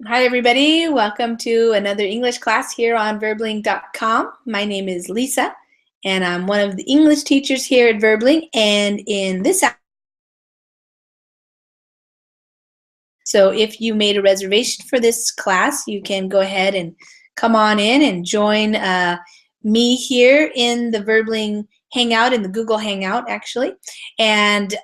Hi, everybody. Welcome to another English class here on verbling.com. My name is Lisa, and I'm one of the English teachers here at Verbling. And in this so if you made a reservation for this class, you can go ahead and come on in and join me here in the Verbling Hangout, in the Google Hangout, actually. And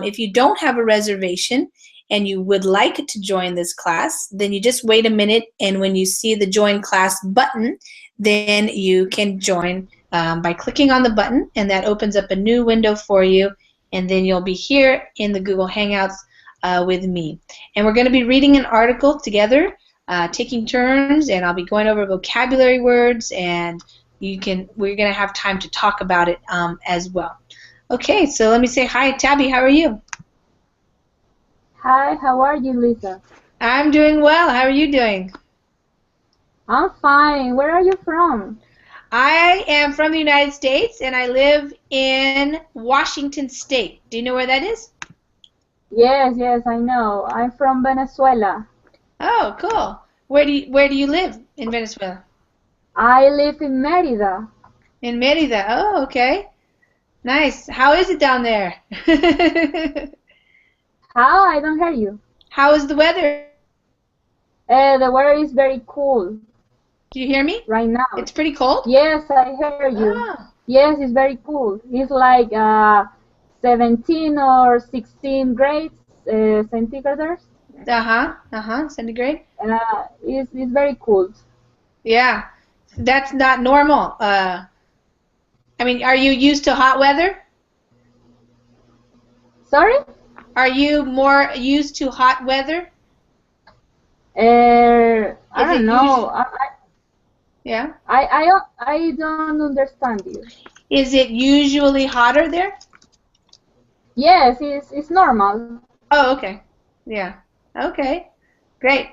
if you don't have a reservation, and you would like to join this class, then you just wait a minute, and when you see the join class button, then you can join by clicking on the button, and that opens up a new window for you, and then you'll be here in the Google Hangouts with me. And we're going to be reading an article together, taking turns, and I'll be going over vocabulary words, and we're going to have time to talk about it as well. Okay, so let me say hi, Tabby. How are you? Hi, how are you, Lisa? I'm doing well. How are you doing? I'm fine. Where are you from? I am from the United States, and I live in Washington State. Do you know where that is? Yes, I know. I'm from Venezuela. Oh, cool. Where do you live in Venezuela? I live in Mérida. In Mérida. Oh, okay. Nice. How is it down there? How? I don't hear you. How is the weather? The weather is very cool Do you hear me? right now. It's pretty cold? Yes, I hear you. Oh. Yes, it's very cool. It's like 17 or 16 grades centigrade. Centigrade? It's very cool. Yeah. That's not normal. I mean, are you used to hot weather? Sorry? Are you more used to hot weather? I don't know. Yeah. I don't understand you. Is it usually hotter there? Yes, it's normal. Oh, okay. Yeah. Okay. Great.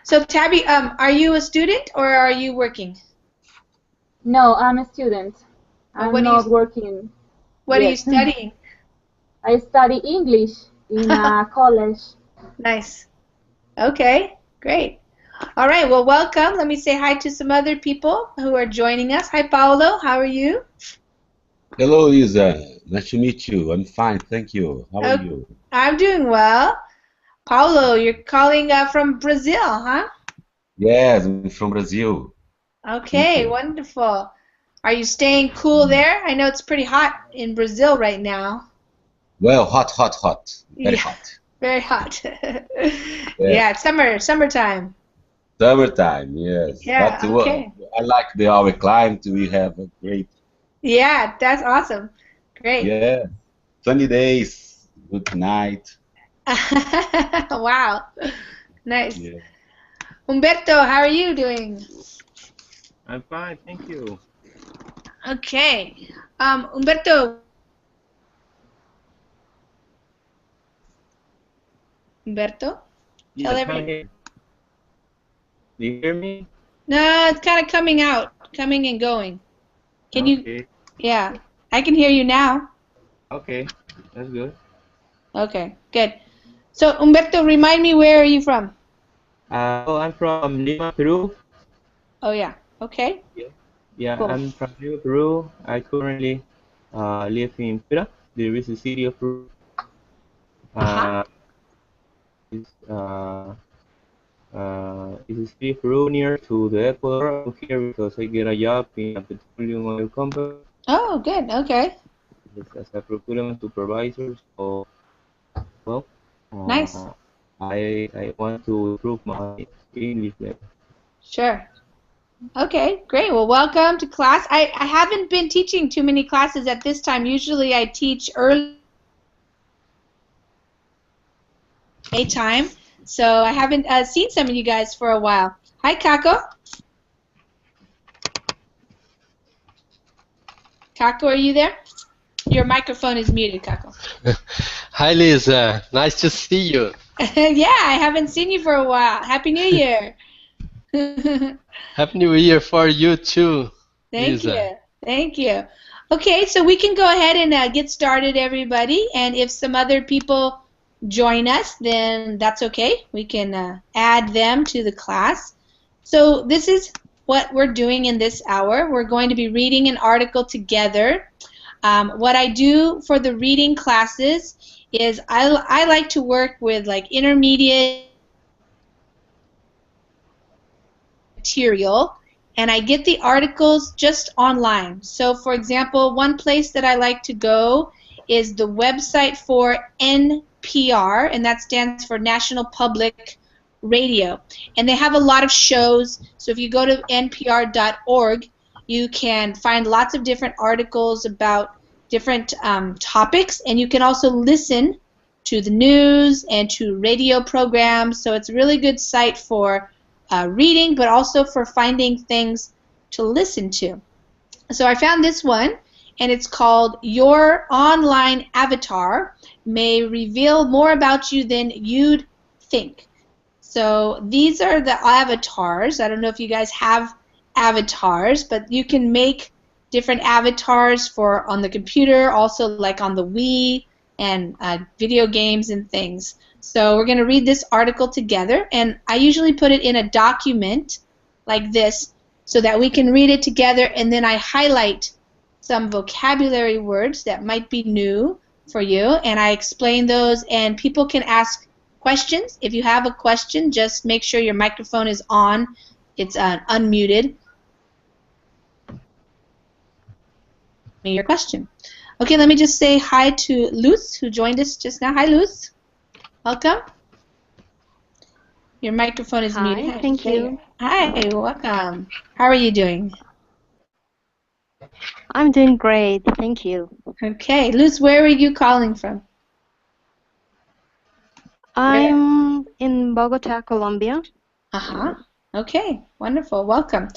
So Tabby, are you a student or are you working? No, I'm a student. I'm What not working are you yet. studying? I study English in a college. Nice. Okay. Great. All right. Well, welcome. Let me say hi to some other people who are joining us. Hi, Paulo. How are you? Hello, Lisa. Nice to meet you. I'm fine, thank you. How are you? I'm doing well. Paulo, you're calling from Brazil, huh? Yes, I'm from Brazil. Thank Okay, you. wonderful. Are you staying cool there? I know it's pretty hot in Brazil right now. Well, hot. Very Yeah, hot. very hot. Yeah. Yeah, it's summertime. Summertime, yes. Yeah, But okay. I like our climate. We have a great, Yeah, that's awesome. Great. yeah, sunny days, good night. Wow. Nice. Yeah. Humberto, how are you doing? I'm fine, thank you. Okay. Humberto, tell Yes, I'm every. here. Do you hear me? No, it's kind of coming out, coming and going. Can you? Okay, Yeah, I can hear you now. okay, that's good. Okay, good. So, Humberto, remind me, where are you from? Well, I'm from Lima, Peru. Oh, yeah. Okay, Yeah, yeah, cool. I'm from Lima, Peru. I currently live in Piura, the busy city of Peru. Uh-huh. Uh, it's a city of Peru near to the Ecuador. I'm here because I get a job in a petroleum oil company Oh, good. Okay. as a procurement supervisor. So, well, Nice. uh, I want to improve my English level. Sure. Okay, great. Well, welcome to class. I haven't been teaching too many classes at this time. Usually I teach early time, so I haven't seen some of you guys for a while. Hi, Kako. Kako, are you there? Your microphone is muted, Kako. Hi, Lisa. Nice to see you. Yeah, I haven't seen you for a while. Happy New Year. Happy New Year for you too, Thank Lisa. you. Thank you. Okay, so we can go ahead and get started, everybody. And if some other people join us, then that's okay. We can add them to the class. So this is what we're doing in this hour. We're going to be reading an article together. What I do for the reading classes is I like to work with like intermediate material, and I get the articles just online. So for example, one place that I like to go is the website for NPR, and that stands for National Public Radio. And they have a lot of shows, so if you go to npr.org, you can find lots of different articles about different topics, and you can also listen to the news and to radio programs, so it's a really good site for reading, but also for finding things to listen to. So I found this one, and it's called Your Online Avatar May Reveal More About You Than You'd Think. So these are the avatars. I don't know if you guys have avatars, but you can make different avatars for on the computer, also like on the Wii and video games and things. So we're going to read this article together, and I usually put it in a document like this so that we can read it together, and then I highlight some vocabulary words that might be new for you, and I explain those, and people can ask questions. If you have a question, just make sure your microphone is on. It's unmuted. Your question. Okay, let me just say hi to Luz, who joined us just now. Hi, Luz. Welcome. Your microphone is muted. Hi, thank you. Hi, welcome. How are you doing? I'm doing great, thank you. Okay, Luz, where are you calling from? I'm in Bogota, Colombia. Uh-huh. Okay, wonderful. Welcome.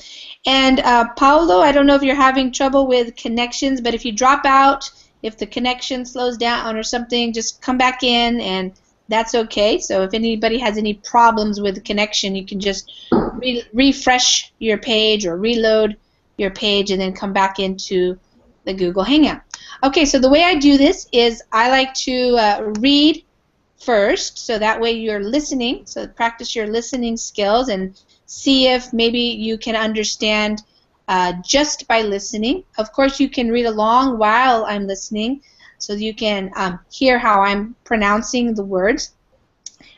And Paulo, I don't know if you're having trouble with connections, but if you drop out, if the connection slows down or something, just come back in, and that's okay. So if anybody has any problems with the connection, you can just refresh your page or reload your page and then come back into the Google Hangout. Okay, so the way I do this is I like to read first, so that way you're listening, so practice your listening skills and see if maybe you can understand just by listening. Of course, you can read along while I'm listening, so you can hear how I'm pronouncing the words.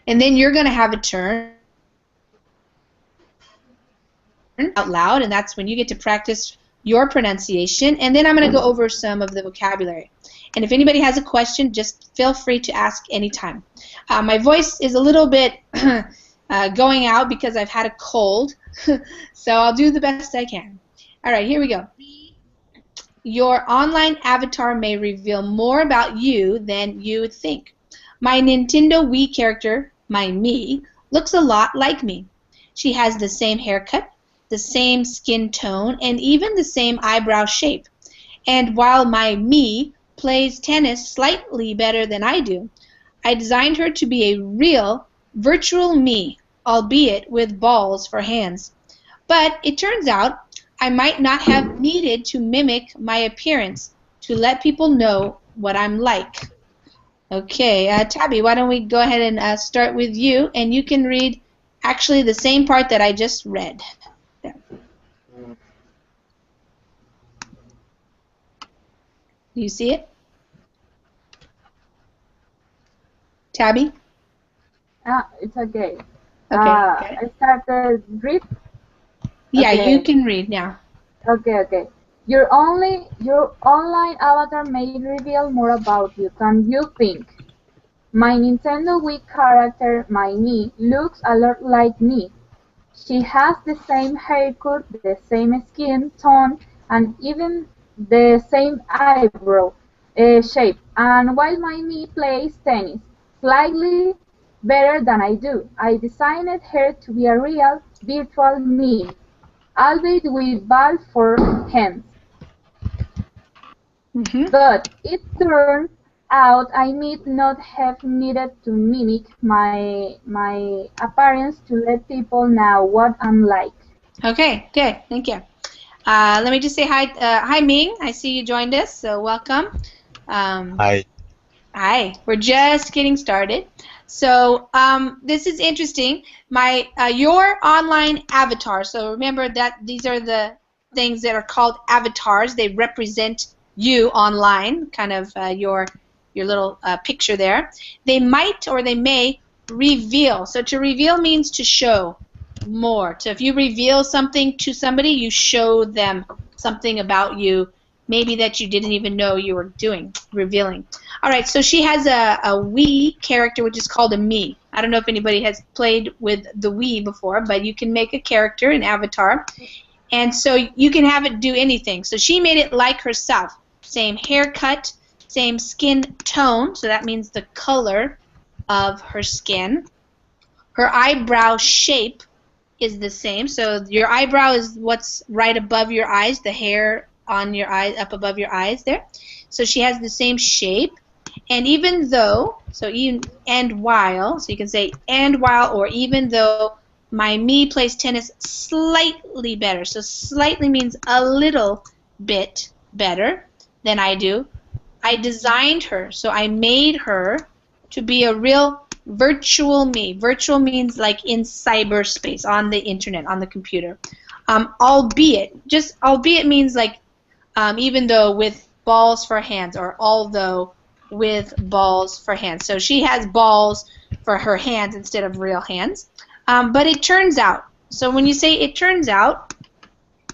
And then you're going to have a turn out loud, and that's when you get to practice your pronunciation. And then I'm going to go over some of the vocabulary. And if anybody has a question, just feel free to ask anytime. My voice is a little bit going out because I've had a cold, so I'll do the best I can. All right, here we go. Your online avatar may reveal more about you than you would think. My Nintendo Wii character, my me, looks a lot like me. She has the same haircut, the same skin tone, and even the same eyebrow shape. And while my me plays tennis slightly better than I do, I designed her to be a real, virtual me, albeit with balls for hands. But it turns out I might not have needed to mimic my appearance to let people know what I'm like. Okay, Tabby, why don't we go ahead and start with you, and you can read actually the same part that I just read. There. Do you see it? Tabby? It's okay. Okay. I started read. Yeah, Okay. you can read now. Okay. Your online avatar may reveal more about you than you think. My Nintendo Wii character, my me, looks a lot like me. She has the same haircut, the same skin tone, and even the same eyebrow shape. And while my me plays tennis slightly better than I do, I designed her to be a real virtual me, albeit with balls for hands. But it turned out I might not have needed to mimic my appearance to let people know what I'm like. Okay, good. Thank you. Let me just say hi, hi Ming. I see you joined us, so welcome. Hi. Hi, we're just getting started. So this is interesting. Your online avatar. So remember that these are the things that are called avatars. They represent you online, kind of your little picture there. They might or they may reveal. So to reveal means to show more. So if you reveal something to somebody, you show them something about you, maybe that you didn't even know you were revealing. All right, so she has a Wii character, which is called a me. I don't know if anybody has played with the Wii before, but you can make a character, an avatar, and so you can have it do anything. So she made it like herself. Same haircut, same skin tone, so that means the color of her skin. Her eyebrow shape is the same. So your eyebrow is what's right above your eyes, the hair on your eye, up above your eyes there. So she has the same shape. And even though, so even and while, so you can say and while or even though my me plays tennis slightly better. So slightly means a little bit better than I do. I designed her, so I made her to be a real virtual me. Virtual means like in cyberspace, on the internet, on the computer. Albeit means like even though with balls for hands, or although with balls for hands. So she has balls for her hands instead of real hands. But it turns out, so when you say it turns out,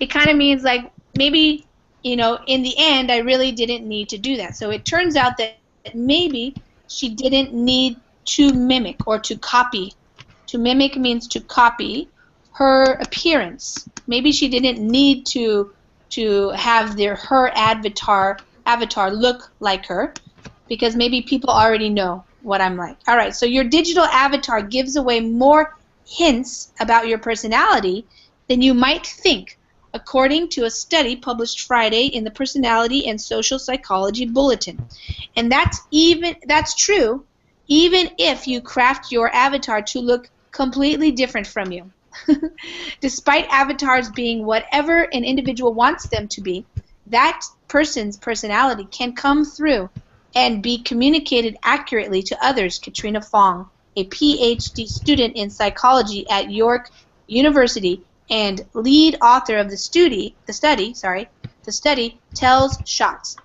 it kind of means like maybe, in the end, I really didn't need to do that. So it turns out that maybe she didn't need to mimic or to copy. To mimic means to copy her appearance. Maybe she didn't need to have her avatar look like her, because maybe people already know what I'm like. All right, so your digital avatar gives away more hints about your personality than you might think, according to a study published Friday in the Personality and Social Psychology Bulletin. And that's true even if you craft your avatar to look completely different from you. Despite avatars being whatever an individual wants them to be, that person's personality can come through and be communicated accurately to others. Katrina Fong, a PhD student in psychology at York University and lead author of the study tells shots.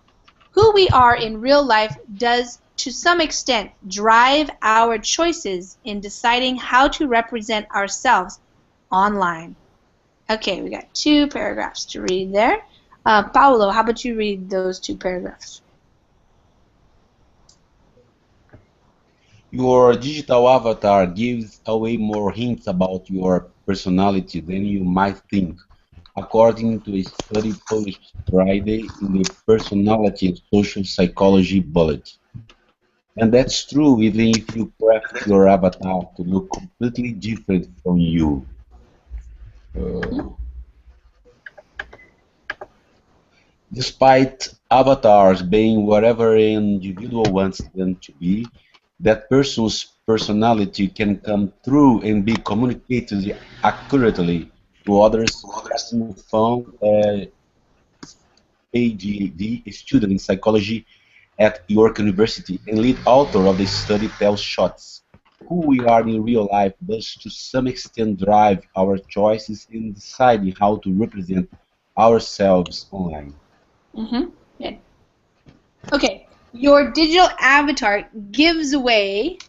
Who we are in real life does, to some extent, drive our choices in deciding how to represent ourselves online. Okay, we got 2 paragraphs to read there. Paulo, how about you read those 2 paragraphs? Your digital avatar gives away more hints about your personality than you might think, according to a study published Friday in the Personality and Social Psychology Bulletin. And that's true even if you craft your avatar to look completely different from you. Despite avatars being whatever an individual wants them to be, that person's personality can come through and be communicated accurately to others. Casimo Fong, PhD student in psychology at York University and lead author of the study, tells shots. Who we are in real life does to some extent drive our choices in deciding how to represent ourselves online. Yeah. Okay, your digital avatar gives away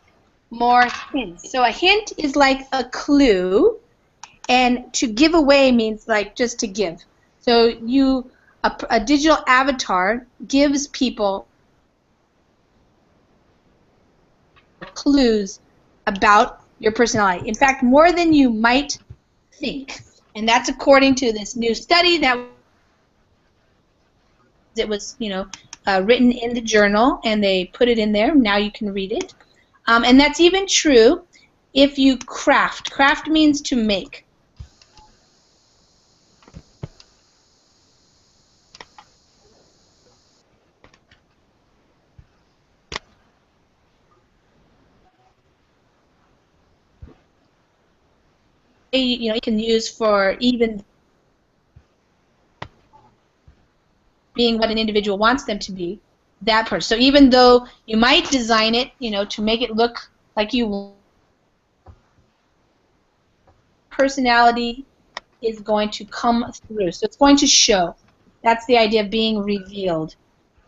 more hints. So a hint is like a clue, and to give away means like just to give. So a digital avatar gives people clues about your personality. In fact, more than you might think. And that's according to this new study that it was, written in the journal, and they put it in there. Now you can read it. And that's even true if you craft. Craft means to make. You can use for even being what an individual wants them to be. that person. So even though you might design it, you know, to make it look like you want, personality is going to come through. So it's going to show. That's the idea of being revealed.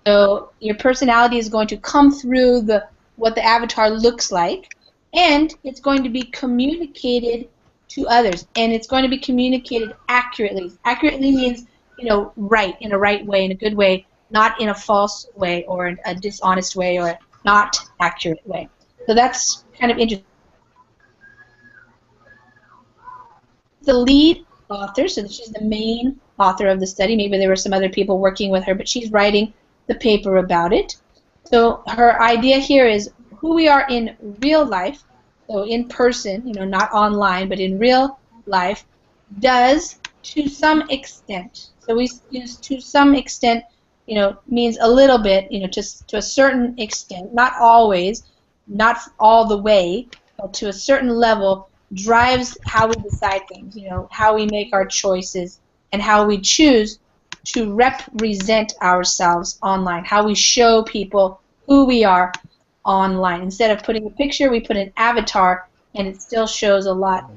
So your personality is going to come through what the avatar looks like, and it's going to be communicated to others, and it's going to be communicated accurately. Accurately means, you know, right, in a right way, in a good way, not in a false way or a dishonest way or a not accurate way. So that's kind of interesting. The lead author, so she's the main author of the study. Maybe there were some other people working with her, but she's writing the paper about it. So her idea here is who we are in real life, so in person, you know, not online, but in real life, does to some extent. So we use to some extent, you know, means a little bit, you know, just to a certain extent, not always, not all the way, but to a certain level, drives how we decide things, you know, how we make our choices and how we choose to represent ourselves online, how we show people who we are online. Instead of putting a picture, we put an avatar, and it still shows a lot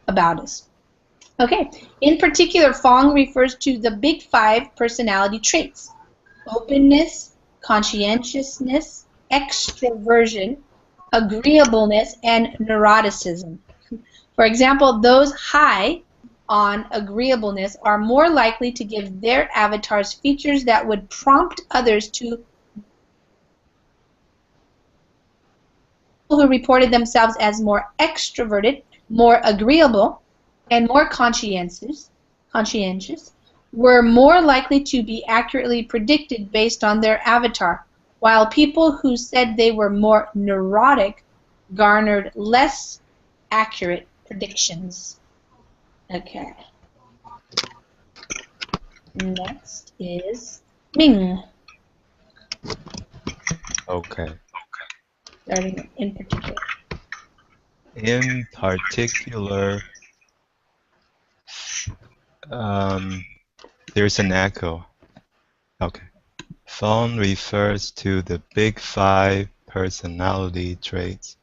about us. Okay, in particular, Fong refers to the big 5 personality traits: openness, conscientiousness, extroversion, agreeableness, and neuroticism. For example, those high on agreeableness are more likely to give their avatars features that would prompt others to, who reported themselves as more extroverted, more agreeable, and more conscientious, were more likely to be accurately predicted based on their avatar, while people who said they were more neurotic garnered less accurate predictions. Okay. Next is Ming. Okay. Starting in particular. In particular, there's an echo. Okay. Phone refers to the big 5 personality traits: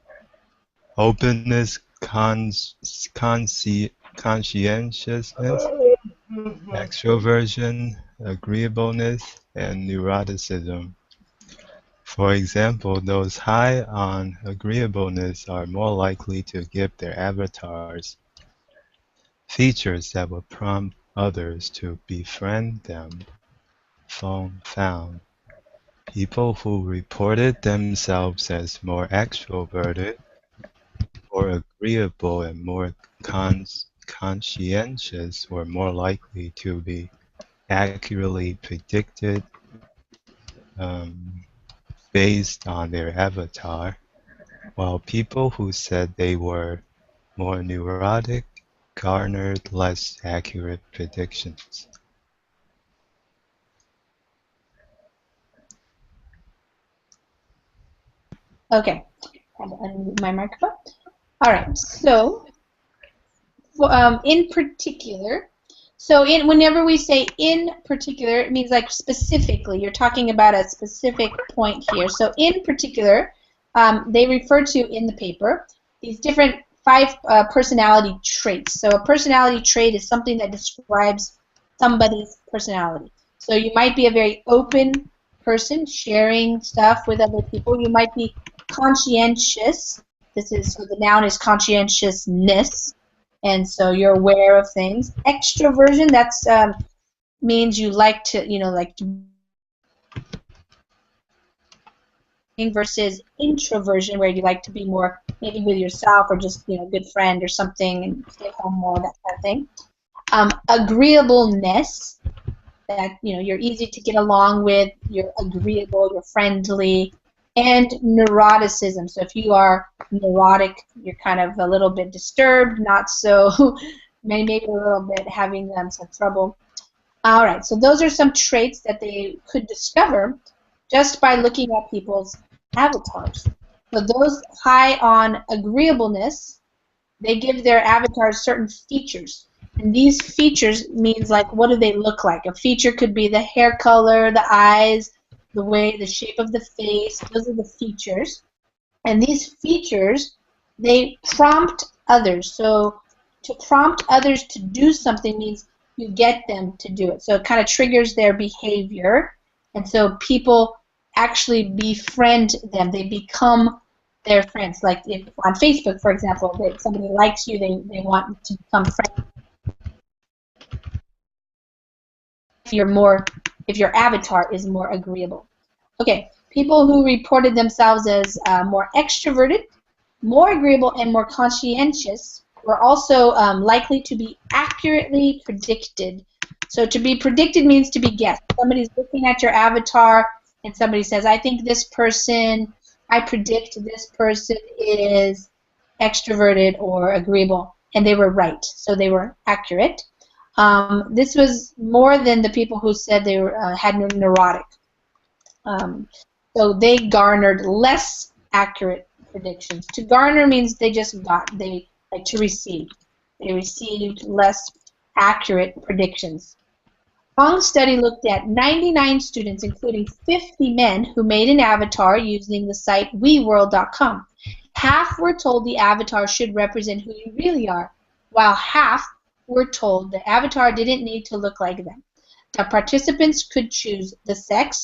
openness, conscientiousness, extroversion, agreeableness, and neuroticism. For example, those high on agreeableness are more likely to give their avatars features that will prompt others to befriend them. Phone found people who reported themselves as more extroverted, more agreeable, and more conscientious were more likely to be accurately predicted based on their avatar, while people who said they were more neurotic garnered less accurate predictions. Okay. Had to unmute my microphone. All right. So, in particular, so whenever we say in particular, it means like specifically. You're talking about a specific point here. So in particular, they refer to in the paper these different 5 personality traits. So a personality trait is something that describes somebody's personality. So you might be a very open person, sharing stuff with other people. You might be conscientious. So the noun is conscientiousness. And so you're aware of things. Extroversion, that's means you like to, you know, like to, versus introversion, where you like to be more maybe with yourself or just, you know, a good friend or something and stay home more, that kind of thing. Agreeableness, that, you know, you're easy to get along with, you're agreeable, you're friendly. And neuroticism. So if you are neurotic, you're kind of a little bit disturbed, not so, maybe a little bit having some trouble. All right, so those are some traits that they could discover just by looking at people's avatars. So those high on agreeableness, they give their avatars certain features. And these features means like, what do they look like? A feature could be the hair color, the eyes, the way, the shape of the face. Those are the features. And these features, they prompt others. So to prompt others to do something means you get them to do it. So it kind of triggers their behavior. And so people actually befriend them. They become their friends. Like if on Facebook, for example, if somebody likes you, they want to become friends. If your avatar is more agreeable. Okay, people who reported themselves as more extroverted, more agreeable, and more conscientious were also likely to be accurately predicted. So to be predicted means to be guessed. Somebody's looking at your avatar and somebody says, I think this person, I predict this person is extroverted or agreeable. And they were right. So they were accurate. This was more than the people who said they were, had neurotic. So they garnered less accurate predictions. To garner means they just got, they like to receive. They received less accurate predictions. Fong's study looked at 99 students, including 50 men, who made an avatar using the site weworld.com. Half were told the avatar should represent who you really are, while half were told the avatar didn't need to look like them. The participants could choose the sex,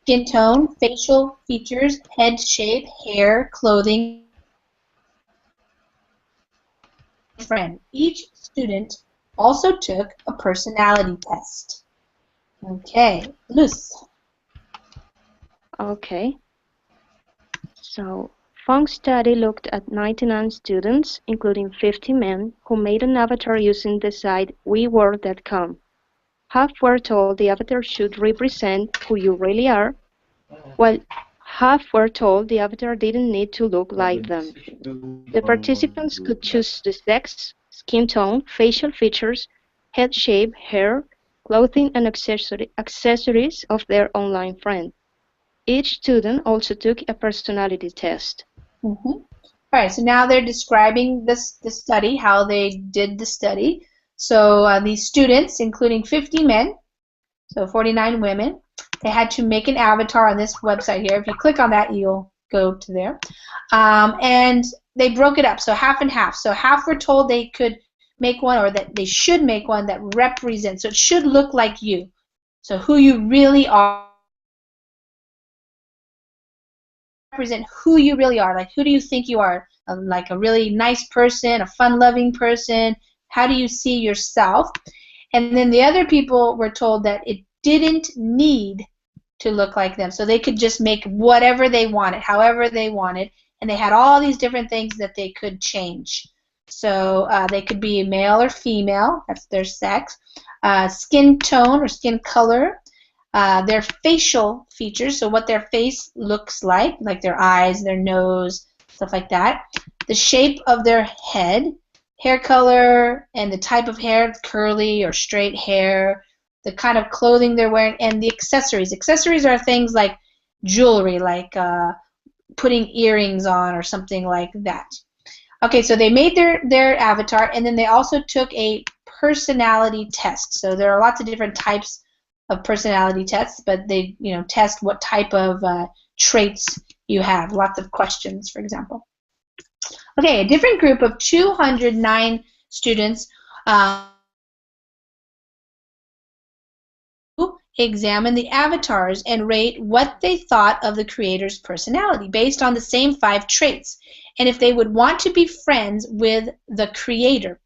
skin tone, facial features, head shape, hair, clothing, friend. Each student also took a personality test. Okay, Luz. Okay. So, Fong's study looked at 99 students, including 50 men, who made an avatar using the site weworld.com. Half were told the avatar should represent who you really are, while half were told the avatar didn't need to look like them. The participants could choose the sex, skin tone, facial features, head shape, hair, clothing, and accessories of their online friend. Each student also took a personality test. All right, so now they're describing the study, how they did the study. So these students, including 50 men, so 49 women, they had to make an avatar on this website here. If you click on that, you'll go to there. And they broke it up, so half and half. So half were told they could make one, or that they should make one that represents. So it should look like you. So who you really are. Represent who you really are. Like, who do you think you are? Like a really nice person, a fun-loving person. How do you see yourself? And then the other people were told that it didn't need to look like them. So they could just make whatever they wanted, however they wanted. And they had all these different things that they could change. So they could be male or female. That's their sex. Skin tone or skin color. Their facial features, so what their face looks like their eyes, their nose, stuff like that. The shape of their head, hair color, and the type of hair, curly or straight hair, the kind of clothing they're wearing, and the accessories. Accessories are things like jewelry, like putting earrings on or something like that. Okay, so they made their avatar, and then they also took a personality test. So there are lots of different types of personality tests, but they test what type of traits you have. Lots of questions, for example. Okay, a different group of 209 students examine the avatars and rate what they thought of the creator's personality based on the same 5 traits, and if they would want to be friends with the creator.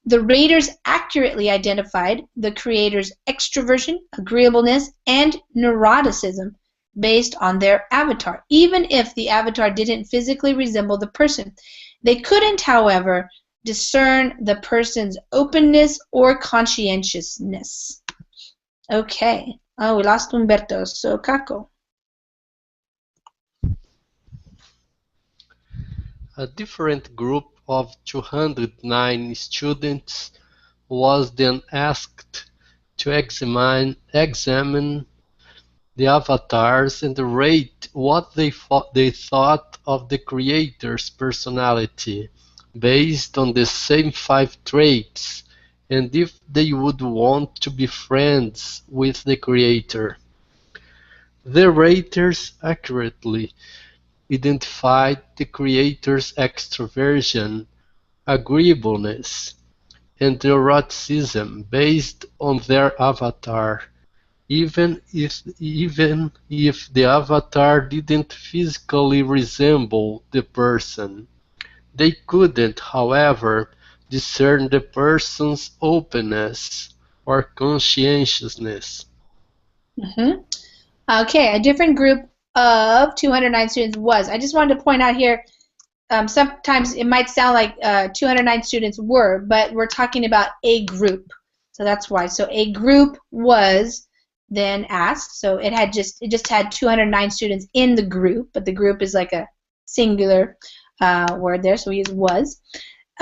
The raters accurately identified the creator's extroversion, agreeableness, and neuroticism based on their avatar, even if the avatar didn't physically resemble the person. They couldn't, however, discern the person's openness or conscientiousness. Okay. Oh, we lost Humberto. So, Kako. A different group of 209 students was then asked to examine the avatars and rate what they thought of the creator's personality based on the same 5 traits, and if they would want to be friends with the creator. The raters accurately identified the creator's extroversion, agreeableness, and neuroticism based on their avatar, even if the avatar didn't physically resemble the person. They couldn't, however, discern the person's openness or conscientiousness. Mhm. Okay, a different group of 209 students was. I just wanted to point out here, sometimes it might sound like 209 students were, but we're talking about a group. So that's why. So a group was then asked. So it just had 209 students in the group, but the group is like a singular word there, so we use was.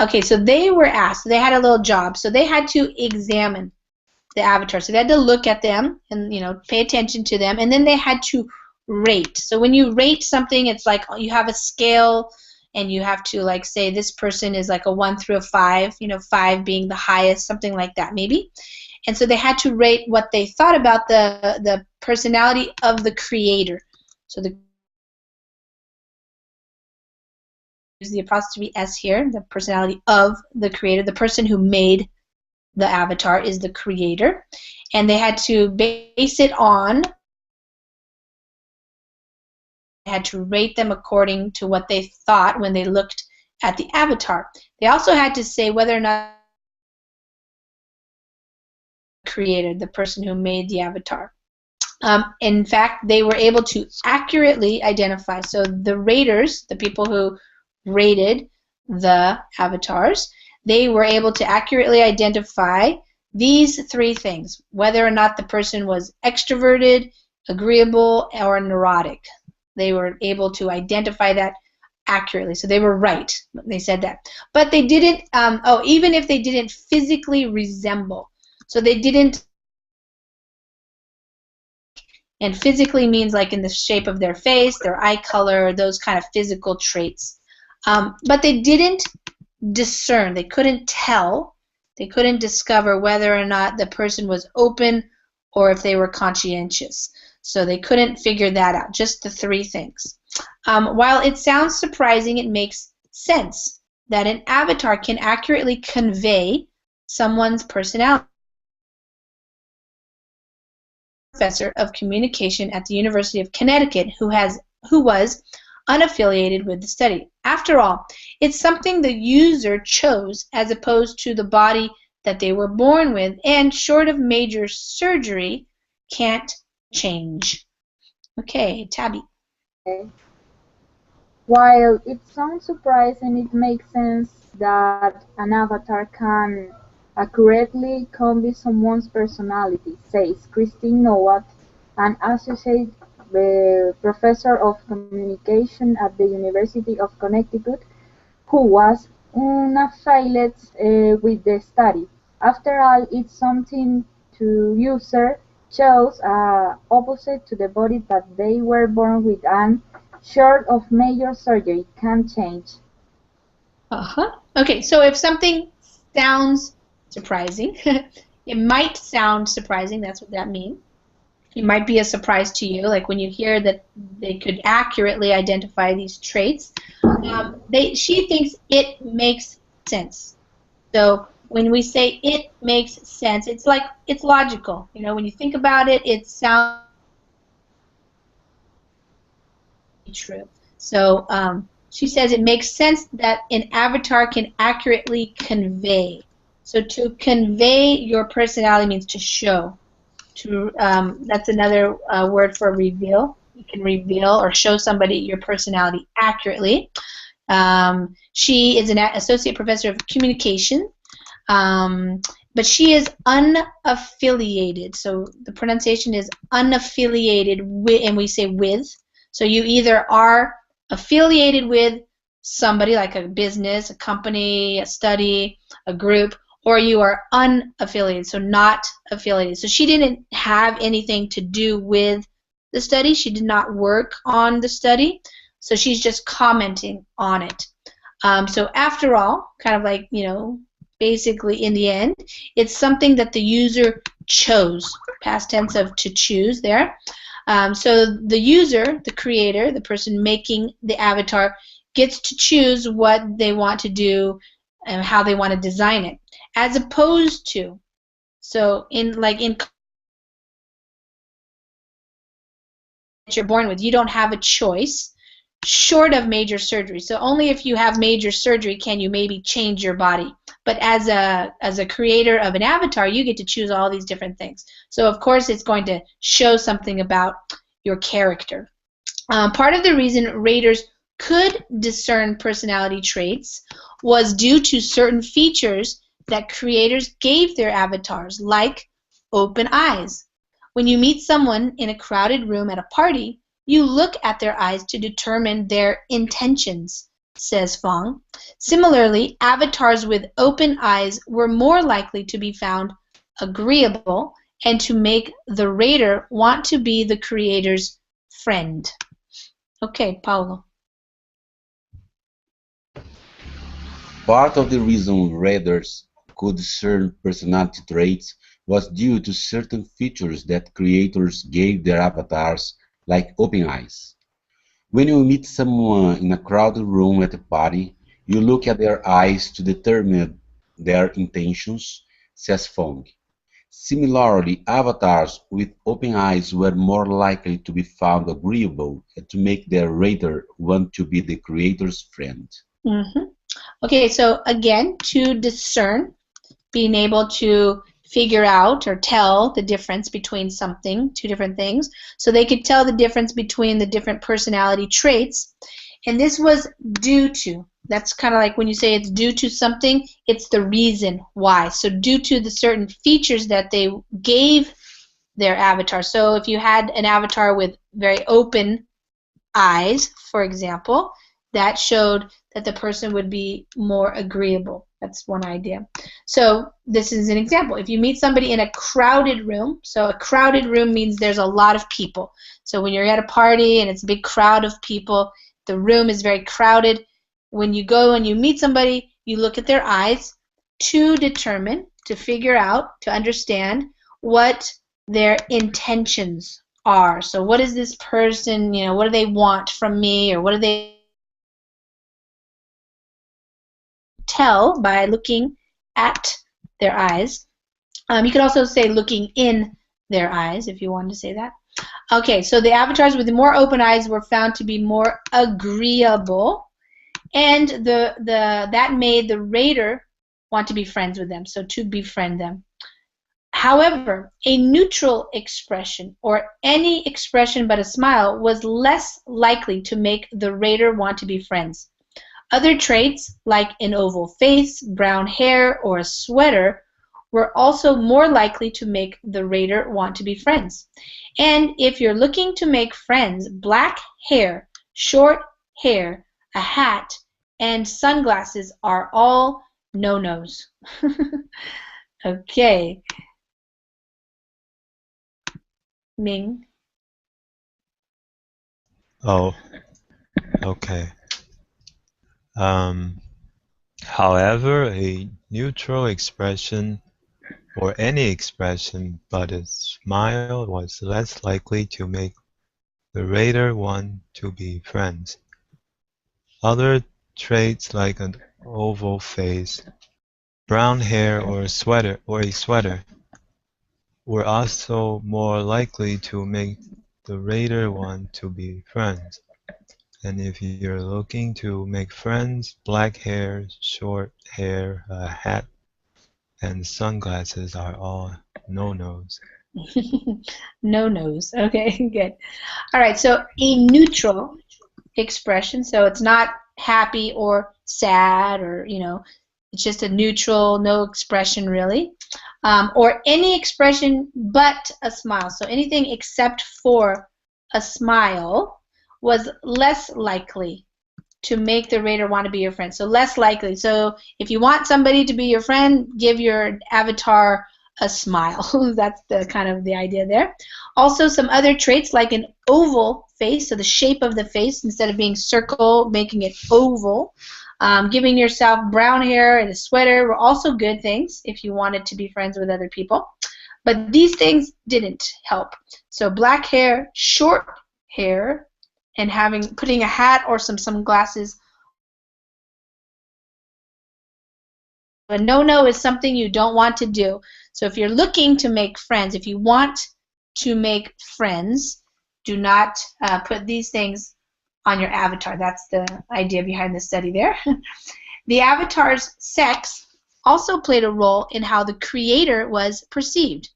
Okay, so they were asked. They had a little job. So they had to examine the avatar. So they had to look at them and pay attention to them, and then they had to rate. So when you rate something, it's like you have a scale, and you have to like say this person is like a 1 through a 5. 5 being the highest, something like that maybe. And so they had to rate what they thought about the personality of the creator. So use the apostrophe S here, the personality of the creator, the person who made the avatar is the creator, and they had to base it on, they had to rate them according to what they thought when they looked at the avatar. They also had to say whether or not the creator, the person who made the avatar. In fact, they were able to accurately identify. So the raters, the people who rated the avatars, they were able to accurately identify these 3 things: whether or not the person was extroverted, agreeable, or neurotic. They were able to identify that accurately. So they were right. They said that. But they didn't, even if they didn't physically resemble. So they didn't, and physically means like in the shape of their face, their eye color, those kind of physical traits. But they didn't discern. They couldn't tell. They couldn't discover whether or not the person was open or if they were conscientious. So they couldn't figure that out, just the 3 things. While it sounds surprising, it makes sense that an avatar can accurately convey someone's personality. Professor of communication at the University of Connecticut who was unaffiliated with the study. After all, it's something the user chose as opposed to the body that they were born with, and short of major surgery, can't change. Okay, Tabby. Okay. While it sounds surprising, it makes sense that an avatar can accurately convey someone's personality, says Christine Nowak, an associate professor of communication at the University of Connecticut, who was unaffiliated with the study. After all, it's something to user chose opposite to the body that they were born with, and short of major surgery can change. Okay, so if something sounds surprising, it might sound surprising, that's what that means. It might be a surprise to you, like when you hear that they could accurately identify these traits. She thinks it makes sense. So when we say it makes sense, it's like it's logical. When you think about it, it sounds true. So she says it makes sense that an avatar can accurately convey. So to convey your personality means to show. That's another word for reveal. You can reveal or show somebody your personality accurately. She is an associate professor of communication, but she is unaffiliated. So the pronunciation is unaffiliated with, and we say with. So you either are affiliated with somebody like a business, a company, a study, a group, or you are unaffiliated, so not affiliated. So she didn't have anything to do with the study. She did not work on the study, so she's just commenting on it. So after all, kind of like, basically in the end, it's something that the user chose, past tense of to choose there. So the user, the creator, the person making the avatar, gets to choose what they want to do and how they want to design it, as opposed to, so in that you're born with, you don't have a choice short of major surgery. So only if you have major surgery can you maybe change your body. But as a creator of an avatar, you get to choose all these different things. So of course it's going to show something about your character. Part of the reason raters could discern personality traits was due to certain features that creators gave their avatars, like open eyes. When you meet someone in a crowded room at a party, you look at their eyes to determine their intentions, says Fong. Similarly, avatars with open eyes were more likely to be found agreeable and to make the rater want to be the creator's friend. Okay, Paulo. Part of the reason readers could discern personality traits was due to certain features that creators gave their avatars, like open eyes. When you meet someone in a crowded room at a party, you look at their eyes to determine their intentions, says Fong. Similarly, avatars with open eyes were more likely to be found agreeable and to make their rater want to be the creator's friend. Okay, so again, to discern, being able to figure out or tell the difference between something, two different things. So they could tell the difference between the different personality traits. And this was due to, that's kind of like when you say it's due to something, it's the reason why. So due to the certain features that they gave their avatar. So if you had an avatar with very open eyes, for example, that showed that the person would be more agreeable. That's one idea. So this is an example. If you meet somebody in a crowded room, so a crowded room means there's a lot of people. So when you're at a party and it's a big crowd of people, the room is very crowded. When you go and you meet somebody, you look at their eyes to determine, to figure out, to understand what their intentions are. So what is this person, what do they want from me, or what do they tell by looking at their eyes. You could also say looking in their eyes if you wanted to say that. Okay, so the avatars with the more open eyes were found to be more agreeable, and that made the rater want to be friends with them, so to befriend them. However, a neutral expression or any expression but a smile was less likely to make the rater want to be friends. Other traits, like an oval face, brown hair, or a sweater, were also more likely to make the rater want to be friends. And if you're looking to make friends, black hair, short hair, a hat, and sunglasses are all no-nos. Okay. Ming? Oh, okay. However, a neutral expression or any expression but a smile was less likely to make the rater want to be friends. Other traits like an oval face, brown hair, or a sweater were also more likely to make the rater want to be friends. And if you're looking to make friends, black hair, short hair, a hat, and sunglasses are all no-nos. No-nos. Okay, good. All right, so a neutral expression, so it's not happy or sad or, it's just a neutral, no expression really. Or any expression but a smile. So anything except for a smile was less likely to make the rater want to be your friend. So less likely. So if you want somebody to be your friend, give your avatar a smile. That's the kind of the idea there. Also, some other traits like an oval face, so the shape of the face instead of being circle, making it oval. Giving yourself brown hair and a sweater were also good things if you wanted to be friends with other people. But these things didn't help. So black hair, short hair, and putting a hat or some sunglasses. A no-no is something you don't want to do. So if you're looking to make friends, if you want to make friends, do not put these things on your avatar. That's the idea behind the study there. The avatar's sex also played a role in how the creator was perceived.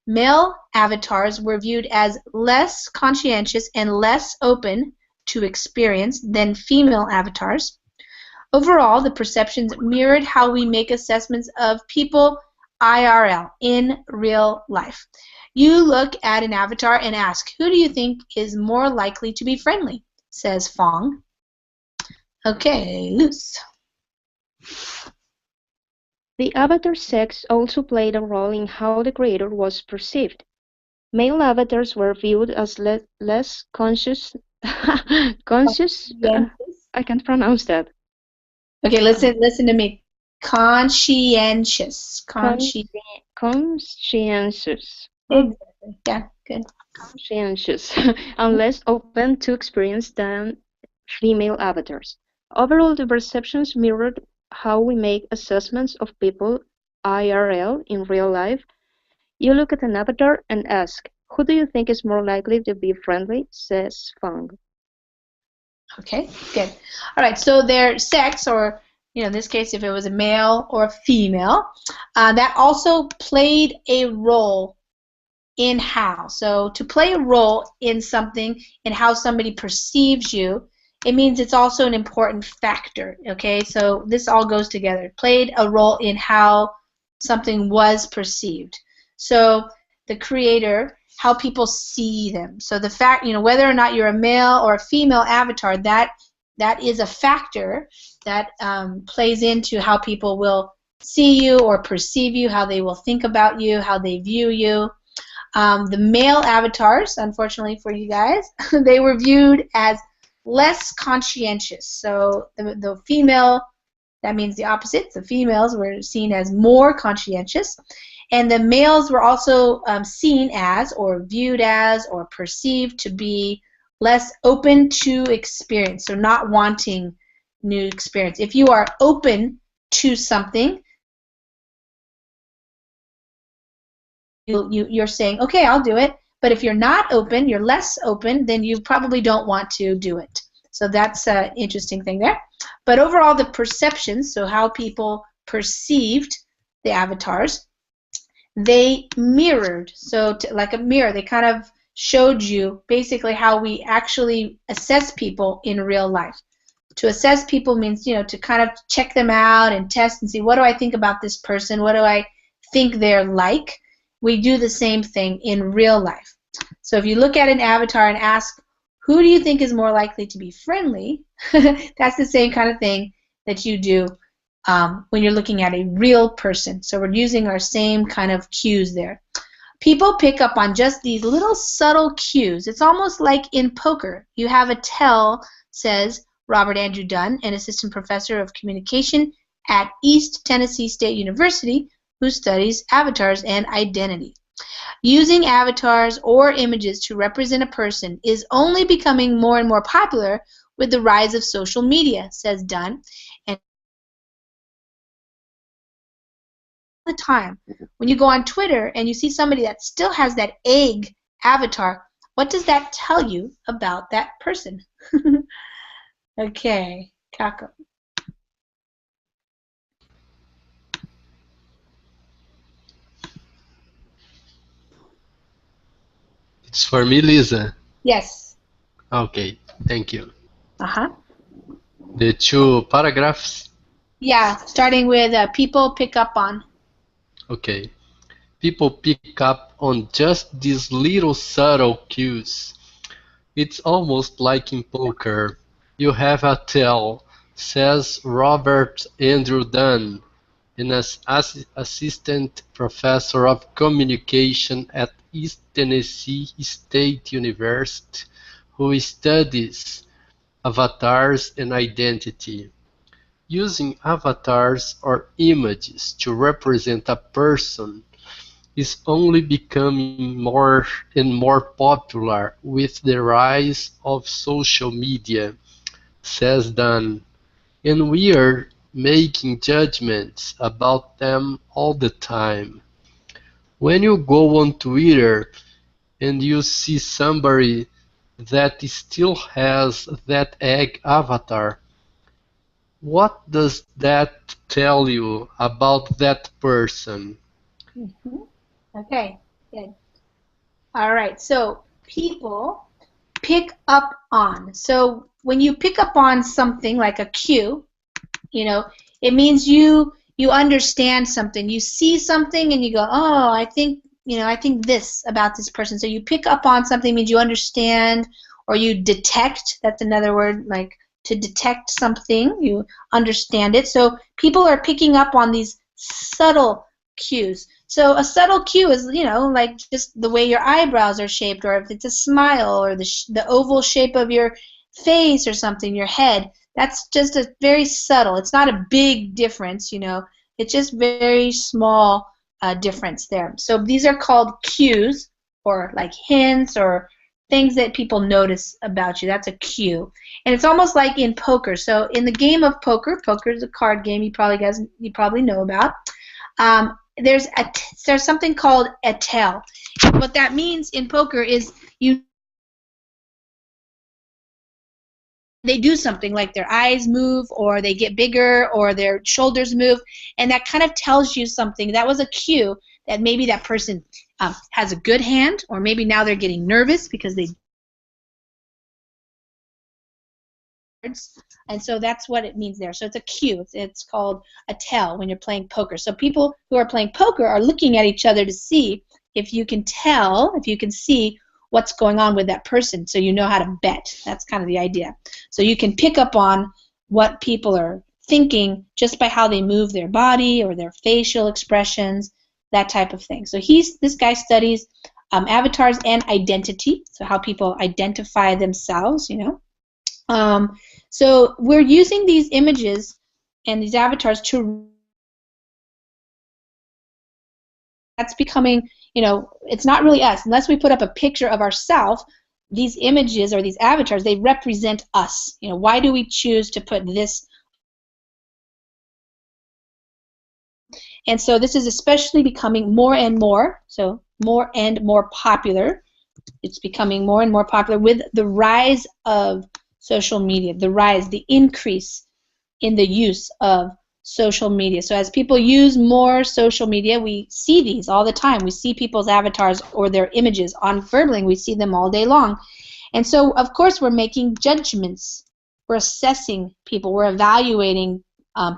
Male avatars were viewed as less conscientious and less open to experience than female avatars. Overall, the perceptions mirrored how we make assessments of people IRL, in real life. You look at an avatar and ask, who do you think is more likely to be friendly? Says Fong. Okay, Luz. The avatar sex also played a role in how the creator was perceived. Male avatars were viewed as less conscious. Conscious? I can't pronounce that. Okay, listen to me. Conscientious. Conscientious. Exactly. Yeah, good. Conscientious and less open to experience than female avatars. Overall, the perceptions mirrored how we make assessments of people IRL, in real life. You look at an avatar and ask, who do you think is more likely to be friendly? Says Fong. Okay, good. All right, so their sex, or in this case, if it was a male or a female, that also played a role in how. So to play a role in something, in how somebody perceives you, it means it's also an important factor, okay? So this all goes together. It played a role in how something was perceived. So the creator, how people see them. So the fact, whether or not you're a male or a female avatar, that is a factor that plays into how people will see you or perceive you, how they will think about you, how they view you. The male avatars, unfortunately for you guys, they were viewed as less conscientious. So the female, that means the opposite. The females were seen as more conscientious. And the males were also seen as, or viewed as, or perceived to be less open to experience, so not wanting new experience. If you are open to something, you're saying, okay, I'll do it. But if you're not open, you're less open, then you probably don't want to do it. So that's an interesting thing there. But overall, the perceptions, so how people perceived the avatars, they mirrored. So like a mirror, they kind of showed you basically how we actually assess people in real life. To assess people means, to kind of check them out and test and see, what do I think about this person? What do I think they're like? We do the same thing in real life. So if you look at an avatar and ask, who do you think is more likely to be friendly? That's the same kind of thing that you do when you're looking at a real person. So we're using our same kind of cues there. People pick up on just these little subtle cues. It's almost like in poker. You have a tell, says Robert Andrew Dunn, an assistant professor of communication at East Tennessee State University, who studies avatars and identity. Using avatars or images to represent a person is only becoming more and more popular with the rise of social media, says Dunn. And all the time, when you go on Twitter and you see somebody that still has that egg avatar, what does that tell you about that person? Okay, Kako. It's for me, Lisa. Yes. Okay, thank you. Uh-huh. The two paragraphs? Yeah, starting with people pick up on. Okay. People pick up on just these little subtle cues. It's almost like in poker. You have a tell, says Robert Andrew Dunn, an assistant professor of communication at East Tennessee State University, who studies avatars and identity. Using avatars or images to represent a person is only becoming more and more popular with the rise of social media, says Dan, and we are making judgments about them all the time. When you go on Twitter and you see somebody that still has that egg avatar, what does that tell you about that person? Okay, good. All right, so people pick up on. So when you pick up on something like a cue, you know, it means you understand something. You see something and you go, oh, I think, I think this about this person. So you pick up on something means you understand, or you detect. That's another word, like to detect something. You understand it. So people are picking up on these subtle cues. So a subtle cue is, like just the way your eyebrows are shaped, or if it's a smile, or the oval shape of your face or something, your head. That's just a very subtle. It's not a big difference, It's just very small difference there. So these are called cues, or like hints, or things that people notice about you. That's a cue. And it's almost like in poker. So in the game of poker, poker is a card game you probably know about. There's something called a tell. What that means in poker is they do something, like their eyes move, or they get bigger, or their shoulders move, and that kind of tells you something. That was a cue that maybe that person has a good hand, or maybe now they're getting nervous because they. And so that's what it means there. So it's a cue. It's called a tell when you're playing poker. So people who are playing poker are looking at each other to see if you can tell, if you can see what's going on with that person, so you know how to bet. That's kind of the idea. So you can pick up on what people are thinking just by how they move their body or their facial expressions, that type of thing. So this guy studies avatars and identity, so how people identify themselves, So we're using these images and these avatars to. That's becoming, it's not really us. Unless we put up a picture of ourselves, these images or these avatars, they represent us. Why do we choose to put this? And so this is especially becoming more and more, so more and more popular. It's becoming more and more popular with the rise of social media, the increase in the use of social media. So as people use more social media, we see these all the time. We see people's avatars or their images on Verbling. We see them all day long. And so, of course, we're making judgments. We're assessing people. We're evaluating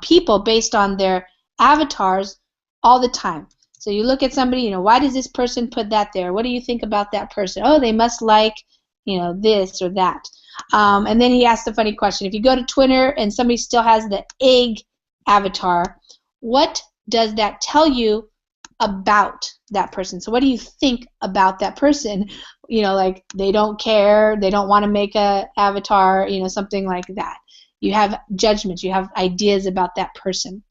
people based on their avatars all the time. So you look at somebody, why does this person put that there? What do you think about that person? Oh, they must like, this or that. And then he asked the funny question. If you go to Twitter and somebody still has the egg avatar, what does that tell you about that person? So what do you think about that person? Like they don't care, they don't want to make a avatar, something like that. You have judgments, you have ideas about that person.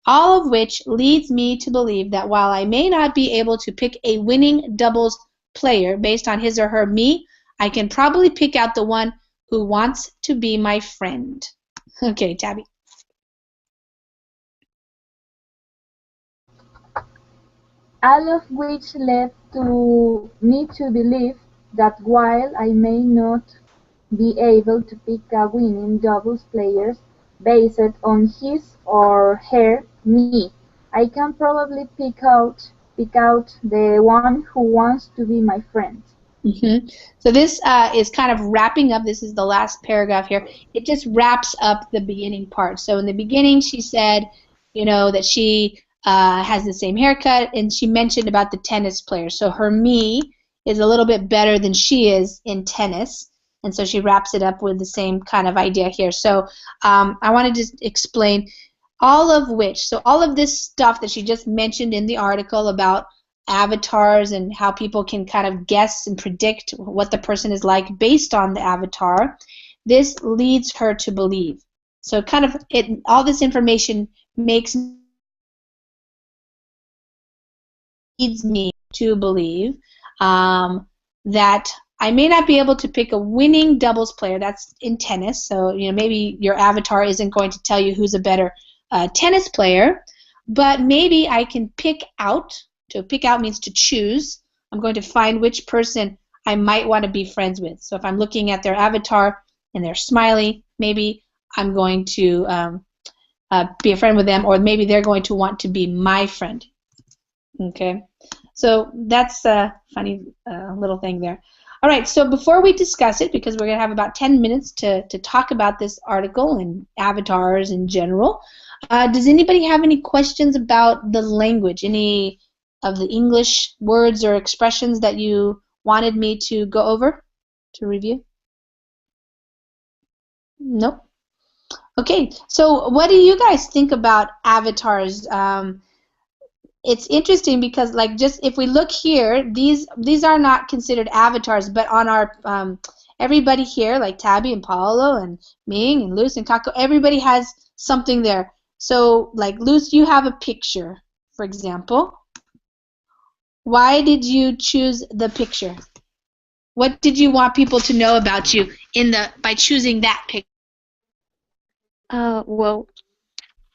All of which leads me to believe that while I may not be able to pick a winning doubles player based on his or her me, I can probably pick out the one who wants to be my friend. Okay, Tabby. All of which led to me to believe that while I may not be able to pick a winning doubles player based on his or her me, I can probably pick out the one who wants to be my friend. So this is kind of wrapping up. This is the last paragraph here. It just wraps up the beginning part. So in the beginning, she said, that she has the same haircut, and she mentioned about the tennis player. So her me is a little bit better than she is in tennis, and so she wraps it up with the same kind of idea here. So I wanted to explain all of this stuff that she just mentioned in the article about avatars and how people can kind of guess and predict what the person is like based on the avatar. This leads her to believe. So kind of all this information makes leads me to believe that I may not be able to pick a winning doubles player. That's in tennis. So, maybe your avatar isn't going to tell you who's a better tennis player, but maybe I can pick out. To pick out means to choose. I'm going to find which person I might want to be friends with. So if I'm looking at their avatar and they're smiley, maybe I'm going to be a friend with them, or maybe they're going to want to be my friend. Okay, so that's a funny little thing there. All right, so before we discuss it, because we're going to have about 10 minutes to talk about this article and avatars in general, does anybody have any questions about the language? Any of the English words or expressions that you wanted me to go over, to review? Nope. Okay, so what do you guys think about avatars? It's interesting because, like, just if we look here, these are not considered avatars, but on our everybody here, like Tabby and Paolo and Ming and Luz and Kako, everybody has something there. So, like, Luz, you have a picture, for example. Why did you choose the picture? What did you want people to know about you by choosing that picture? Well,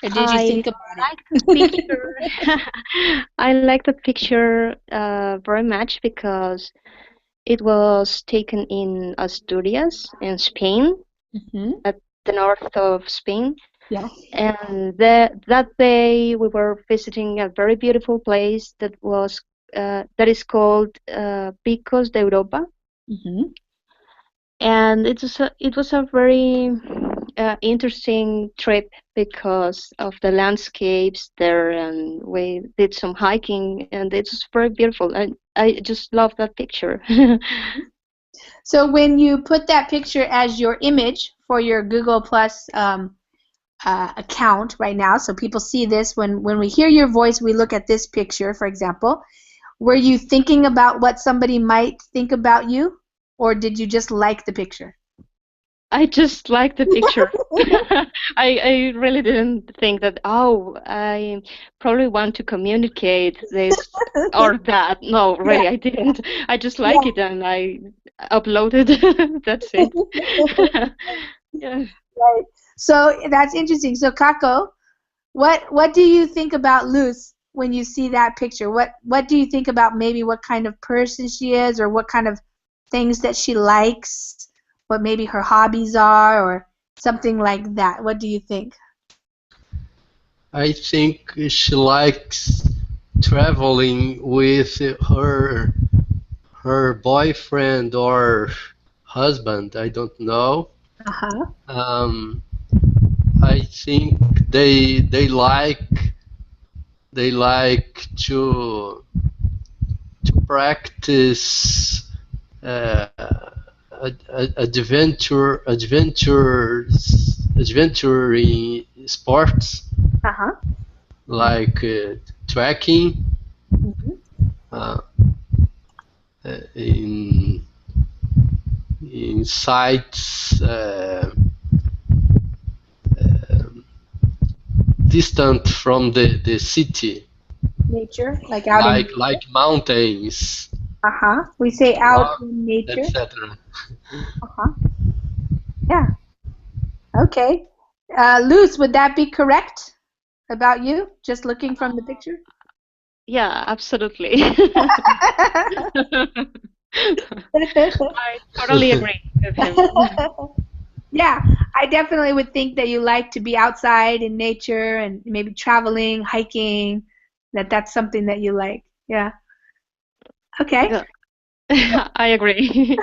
Or did you think about like the picture. I like the picture very much because it was taken in Asturias in Spain, at the north of Spain. Yeah. And that day we were visiting a very beautiful place that is called Picos de Europa. And it was a very interesting trip because of the landscapes there, and we did some hiking, and it was very beautiful. I just love that picture. So when you put that picture as your image for your Google Plus account right now, so people see this, when we hear your voice, we look at this picture, for example, were you thinking about what somebody might think about you, or did you just like the picture? I just like the picture. I really didn't think that, I probably want to communicate this or that. No, really, I didn't. I just like it and I uploaded. That's it. Yeah. Right. So that's interesting. So Kako, what do you think about Luz when you see that picture? What do you think about maybe what kind of person she is, or what kind of things that she likes, what maybe her hobbies are, or something like that? What do you think? I think she likes traveling with her boyfriend or husband. I don't know. Um, I think they like to practice adventuring sports like trekking uh, in sites distant from the city. Nature, like out in nature? Like mountains. We say out in nature, etc. Yeah. Okay. Luz, would that be correct about you? Just looking from the picture? Yeah, absolutely. I totally agree with him. Yeah, I definitely would think that you like to be outside in nature and maybe traveling, hiking, that's something that you like. Yeah. Okay. Yeah. I agree.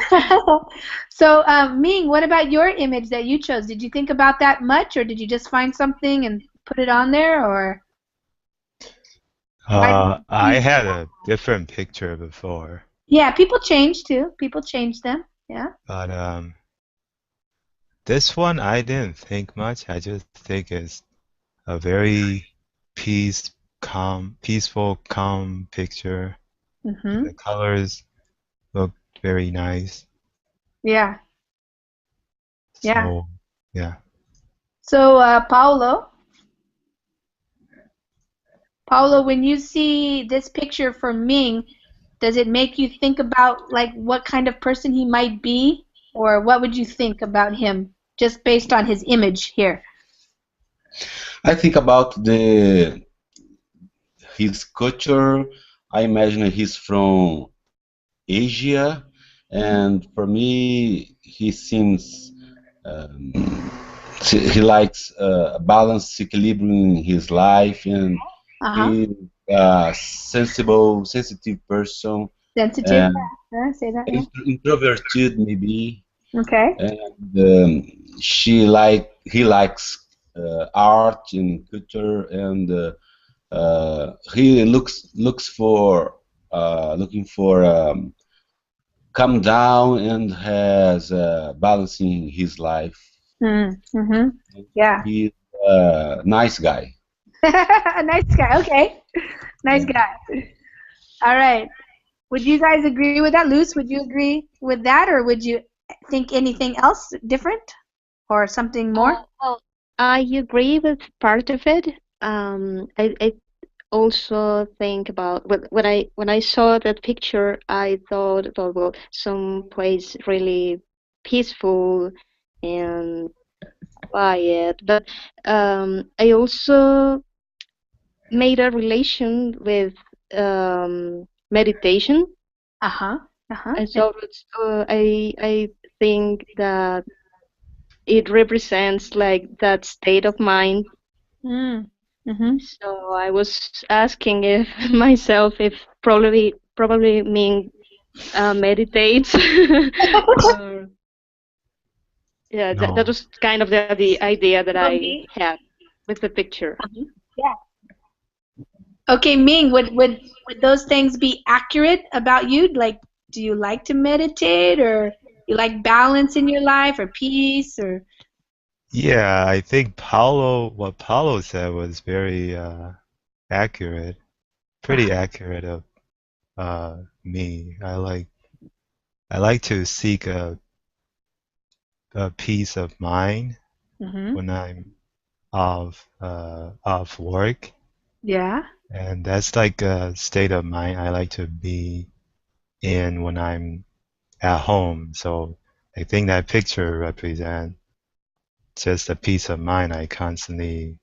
So, Ming, what about your image that you chose? Did you think about that much, or did you just find something and put it on there, or? I had a different picture before. Yeah, people change too. People change them. Yeah. But this one I didn't think much. I just think it's a very peaceful, calm picture. The colors look very nice. Yeah. Yeah. So, yeah. So, Paulo, Paulo, when you see this picture from Ming, does it make you think about like what kind of person he might be, or what would you think about him just based on his image here? I think about the his culture. I imagine he's from Asia, and for me, he seems um, he likes a balanced equilibrium in his life, and Uh-huh. he's a sensitive person, Sensitive, and yeah. Say that, yeah. introverted maybe, Okay. and he likes art and culture, and he looks for looking for calm down and has balance in his life. Mm-hmm. Yeah. He's a nice guy. A nice guy. Okay. Nice Yeah. guy. All right. Would you guys agree with that, Luce? Would you agree with that, or would you think anything else different or something more? Well, I agree with part of it. I also think about when I saw that picture, I thought, well, some place really peaceful and quiet. But I also made a relation with meditation. Uh-huh. Uh-huh. And so I think that it represents like that state of mind. Mm-hmm. So I was asking if myself if probably mean meditates. Or, yeah, that No. was kind of the idea that I Okay. had with the picture. Yeah. Okay, Ming, would those things be accurate about you? Like, do you like to meditate, or you like balance in your life, or peace, or? Yeah, I think what Paulo said was very accurate, pretty accurate of me. I like to seek a peace of mind Mm-hmm. when I'm off work, Yeah. and that's like a state of mind I like to be in when I'm at home. So I think that picture represents just a peace of mind I constantly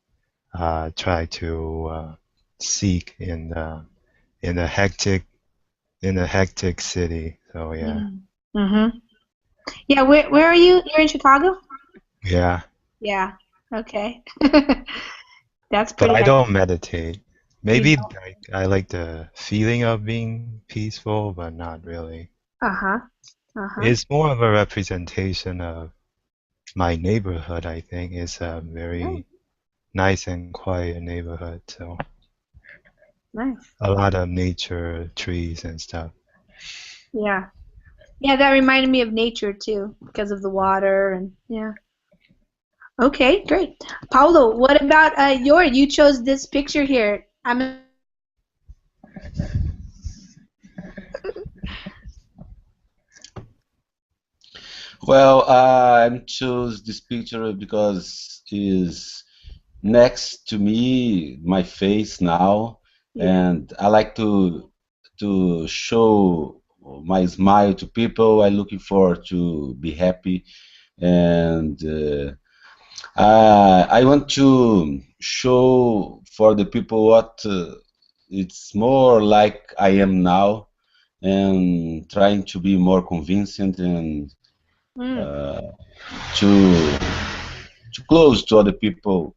try to seek in the hectic city. So yeah, Mm-hmm. Yeah. Where are you? You're in Chicago? yeah. Yeah. Okay. That's But pretty I nice. don't meditate. You Maybe don't. I like the feeling of being peaceful, but not really. Uh-huh. Uh-huh. It's more of a representation of my neighborhood, I think. It's a Nice. very nice and quiet neighborhood, so Nice. a lot of nature, trees and stuff. Yeah. Yeah, that reminded me of nature too, because of the water and yeah. Okay, great. Paulo, what about you chose this picture here. Well, I choose this picture because is next to me, my face now, Yeah. and I like to show my smile to people. I'm looking forward to be happy, and I want to show for the people what it's more like I am now, and trying to be more convincing and Mm. uh, to close to other people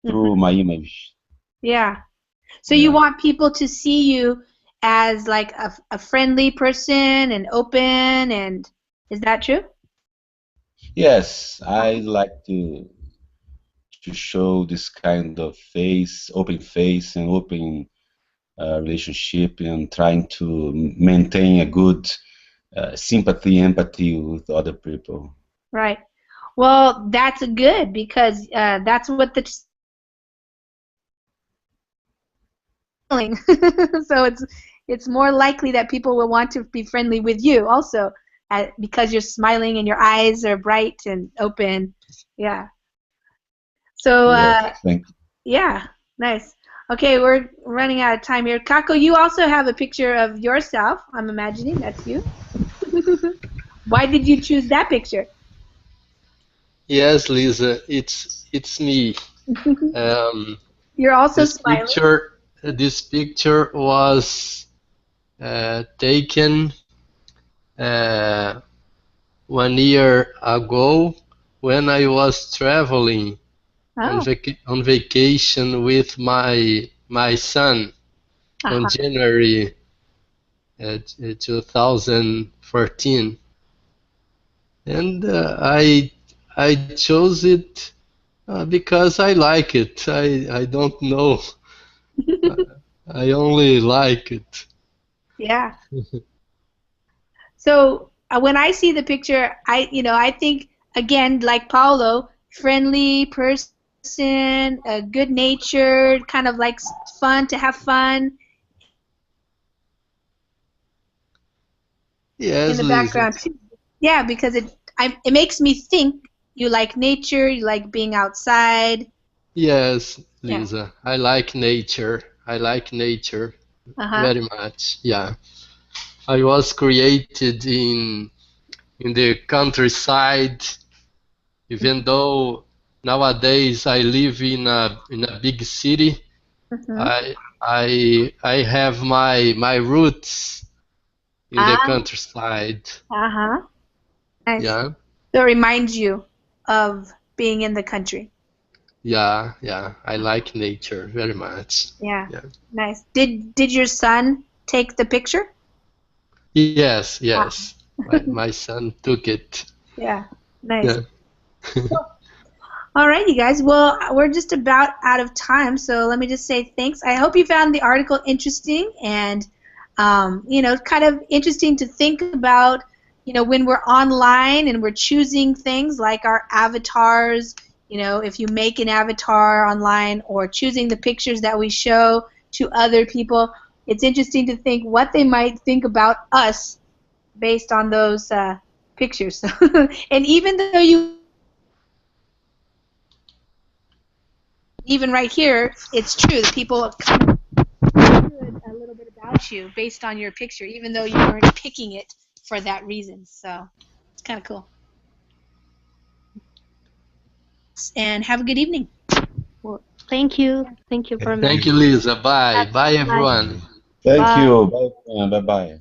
through Hmm. my image. Yeah. So you Yeah. want people to see you as like a friendly person and open, and is that true? Yes, I like to show this kind of face, and open relationship, and trying to maintain a good sympathy, empathy with other people. Right. Well, that's good because that's what the feeling. So it's more likely that people will want to be friendly with you also because you're smiling and your eyes are bright and open. Yeah. So Yes, thank you. yeah, nice. Okay, we're running out of time here. Kako, you also have a picture of yourself. I'm imagining that's you. Why did you choose that picture? Yes, Lisa, it's me. You're also This smiling. picture was taken uh, 1 year ago when I was traveling Oh. on vacation with my son on January 2014, and I chose it because I like it. I don't know. I only like it. Yeah. So when I see the picture, I think again, like Paulo, friendly person, good natured, kind of like fun to have fun, in Yes, the Lisa. background too. Yeah, because it makes me think you like nature, you like being outside. Yes, Yeah. Lisa. I like nature. I like nature Uh-huh. very much. Yeah. I was created in the countryside, even though nowadays I live in a big city. Mm-hmm. I have my roots in the Ah, countryside. uh-huh. Nice. Yeah. So it reminds you of being in the country. Yeah, yeah. I like nature very much. Yeah. Yeah. Nice. Did your son take the picture? Yes, Ah. yes. My son took it. Yeah. Nice. Yeah. All right, you guys. Well, we're just about out of time, so let me just say thanks. I hope you found the article interesting and, kind of interesting to think about, when we're online and we're choosing things like our avatars, if you make an avatar online or choosing the pictures that we show to other people, it's interesting to think what they might think about us based on those pictures. And even though you even right here, it's true that people kind of understood a little bit about you based on your picture, even though you weren't picking it for that reason. So it's kind of cool. And have a good evening. Well, thank you. Thank you very Thank much. Thank you. you, Lisa. Bye. Bye, Bye. everyone. Thank Bye. you. Bye bye.